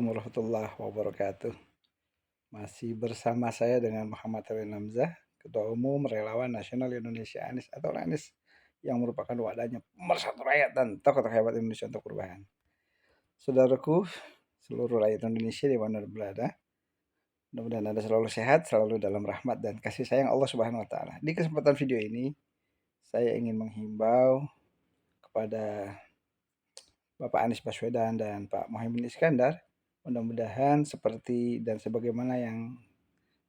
Assalamualaikum warahmatullahi wabarakatuh. Masih bersama saya dengan Muhammad Ridwan Hamzah, Ketua Umum Relawan Nasional Indonesia Anies atau Anies yang merupakan wadahnya pemersatu rakyat dan tokoh hebat Indonesia untuk perubahan. Saudaraku, seluruh rakyat Indonesia di mana berada, mudah-mudahan Anda selalu sehat, selalu dalam rahmat dan kasih sayang Allah Subhanahu wa taala. Di kesempatan video ini, saya ingin menghimbau kepada Bapak Anies Baswedan dan Pak Muhaimin Iskandar, mudah-mudahan seperti dan sebagaimana yang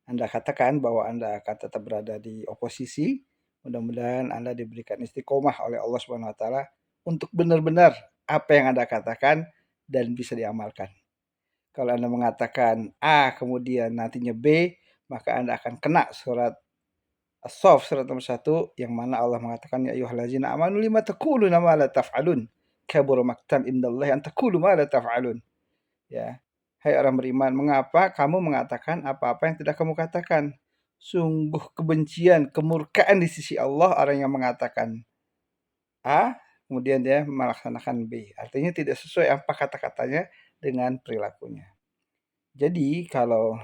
Anda katakan bahwa Anda akan tetap berada di oposisi, mudah-mudahan Anda diberikan istiqomah oleh Allah Subhanahu wa taala untuk benar-benar apa yang Anda katakan dan bisa diamalkan. Kalau Anda mengatakan A kemudian nantinya B, maka Anda akan kena surat As-Saff surat nomor 1 yang mana Allah mengatakan ya ayyuhallazina amanu lima taquluna ma la taf'alun kabura maqtan indallahi an taqulu ma la taf'alun. Ya. Hai orang beriman, mengapa kamu mengatakan apa-apa yang tidak kamu katakan? Sungguh kebencian, kemurkaan di sisi Allah orang yang mengatakan A, kemudian dia melaksanakan B. Artinya tidak sesuai apa kata-katanya dengan perilakunya. Jadi kalau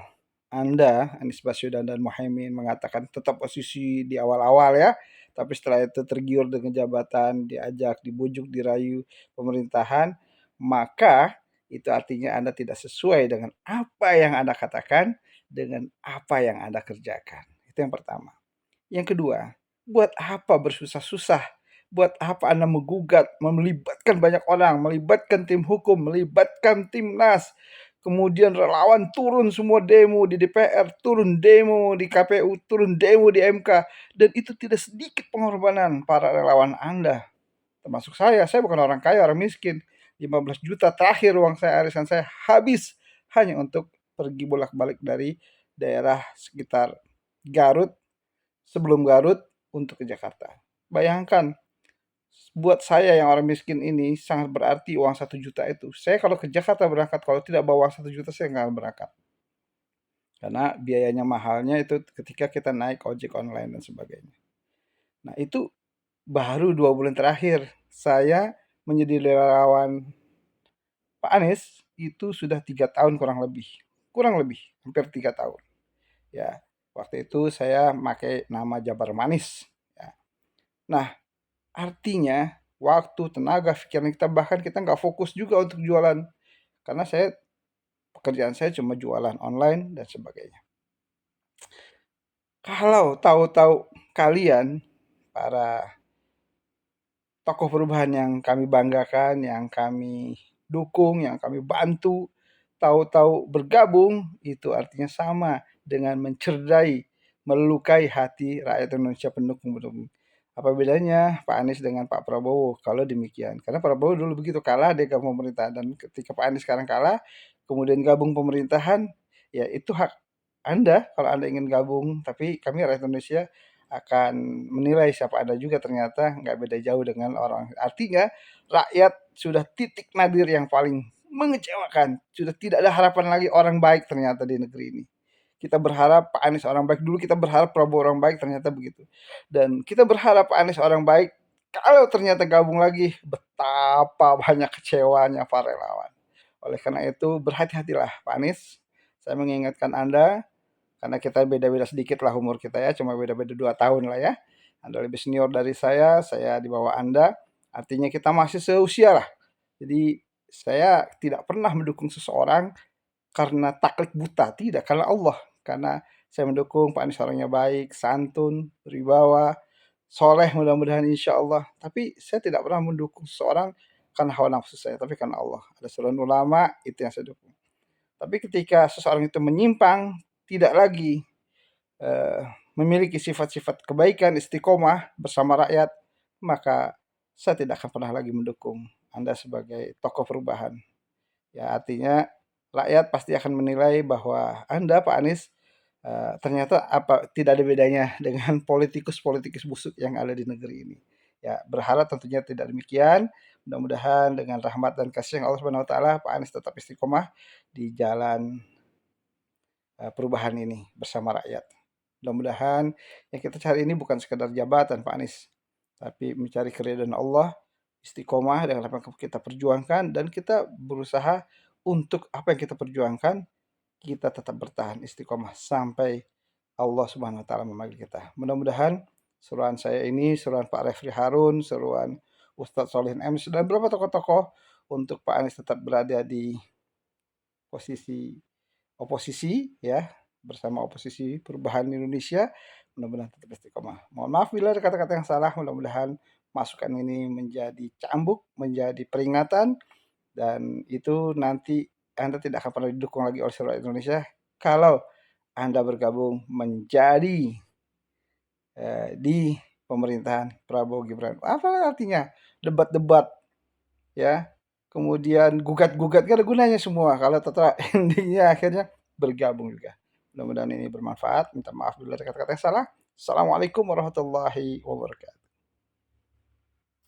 Anda, Anies Baswedan dan Muhaimin mengatakan tetap posisi di awal-awal ya, tapi setelah itu tergiur dengan jabatan, diajak, dibujuk, dirayu pemerintahan, maka itu artinya Anda tidak sesuai dengan apa yang Anda katakan, dengan apa yang Anda kerjakan. Itu yang pertama. Yang kedua, buat apa bersusah-susah? Buat apa Anda menggugat, melibatkan banyak orang, melibatkan tim hukum, melibatkan timnas, kemudian relawan turun semua demo di DPR, turun demo di KPU, turun demo di MK, dan itu tidak sedikit pengorbanan para relawan Anda, termasuk saya bukan orang kaya, orang miskin. 15 juta terakhir uang saya, arisan saya habis hanya untuk pergi bolak-balik dari daerah sekitar Garut, sebelum Garut untuk ke Jakarta. Bayangkan, buat saya yang orang miskin ini sangat berarti uang 1 juta itu. Saya kalau ke Jakarta berangkat, kalau tidak bawa uang 1 juta saya nggak berangkat. Karena biayanya mahalnya itu ketika kita naik ojek online dan sebagainya. Nah itu baru 2 bulan terakhir saya menjadi relawan Pak Anies itu sudah 3 tahun kurang lebih hampir 3 tahun. Ya, waktu itu saya pakai nama Jabar Manis. Ya. Nah, artinya waktu, tenaga, pikiran kita bahkan kita nggak fokus juga untuk jualan. Karena pekerjaan saya cuma jualan online dan sebagainya. Kalau tahu-tahu kalian, para tokoh perubahan yang kami banggakan, yang kami dukung, yang kami bantu, tahu-tahu bergabung, itu artinya sama dengan mencerdai, melukai hati rakyat Indonesia pendukung-pendukung. Apa bedanya Pak Anies dengan Pak Prabowo kalau demikian? Karena Pak Prabowo dulu begitu kalah dia gabung pemerintahan, dan ketika Pak Anies sekarang kalah, kemudian gabung pemerintahan, ya itu hak Anda kalau Anda ingin gabung, tapi kami rakyat Indonesia akan menilai siapa Anda juga ternyata nggak beda jauh dengan orang. Artinya rakyat sudah titik nadir yang paling mengecewakan. Sudah tidak ada harapan lagi orang baik ternyata di negeri ini. Kita berharap Pak Anies orang baik. Dulu kita berharap Prabowo orang baik, ternyata begitu. Dan kita berharap Pak Anies orang baik. Kalau ternyata gabung lagi, betapa banyak kecewanya para relawan. Oleh karena itu berhati-hatilah Pak Anies. Saya mengingatkan Anda, karena kita beda-beda sedikit lah umur kita ya, cuma beda-beda 2 tahun lah ya. Anda lebih senior dari saya di bawah Anda, artinya kita masih seusia lah. Jadi saya tidak pernah mendukung seseorang karena taklid buta, tidak, karena Allah. Karena saya mendukung Pak Anies orangnya baik, santun, berwibawa, soleh mudah-mudahan insya Allah. Tapi saya tidak pernah mendukung seseorang karena hawa nafsu saya, tapi karena Allah. Ada seorang ulama, itu yang saya dukung. Tapi ketika seseorang itu menyimpang, tidak lagi eh, memiliki sifat-sifat kebaikan, istiqomah bersama rakyat, maka saya tidak akan pernah lagi mendukung Anda sebagai tokoh perubahan. Ya, artinya rakyat pasti akan menilai bahwa Anda, Pak Anies, ternyata tidak ada bedanya dengan politikus-politikus busuk yang ada di negeri ini. Ya, berharap tentunya tidak demikian. Mudah-mudahan dengan rahmat dan kasih yang Allah Subhanahu wa taala, Pak Anies tetap istiqomah di jalan perubahan ini bersama rakyat. Mudah-mudahan yang kita cari ini bukan sekedar jabatan Pak Anies, tapi mencari keridhaan Allah, istiqomah dengan apa yang kita perjuangkan, dan kita berusaha untuk apa yang kita perjuangkan, kita tetap bertahan istiqomah sampai Allah Subhanahu wa taala memanggil kita. Mudah-mudahan seruan saya ini, seruan Pak Refli Harun, seruan Ustadz Solihin MC dan beberapa tokoh-tokoh untuk Pak Anies tetap berada di posisi oposisi ya, bersama oposisi perubahan Indonesia, mudah-mudahan tetap istiqomah. Mohon maaf bila ada kata-kata yang salah, mudah-mudahan masukan ini menjadi cambuk, menjadi peringatan, dan itu nanti Anda tidak akan pernah didukung lagi oleh seluruh Indonesia kalau Anda bergabung menjadi di pemerintahan Prabowo Gibran. Apa artinya debat-debat ya, kemudian gugat-gugat, gak ada gunanya semua kalau tetap endingnya akhirnya bergabung juga. Mudah-mudahan ini bermanfaat. Minta maaf bila ada kata-kata yang salah. Assalamualaikum warahmatullahi wabarakatuh.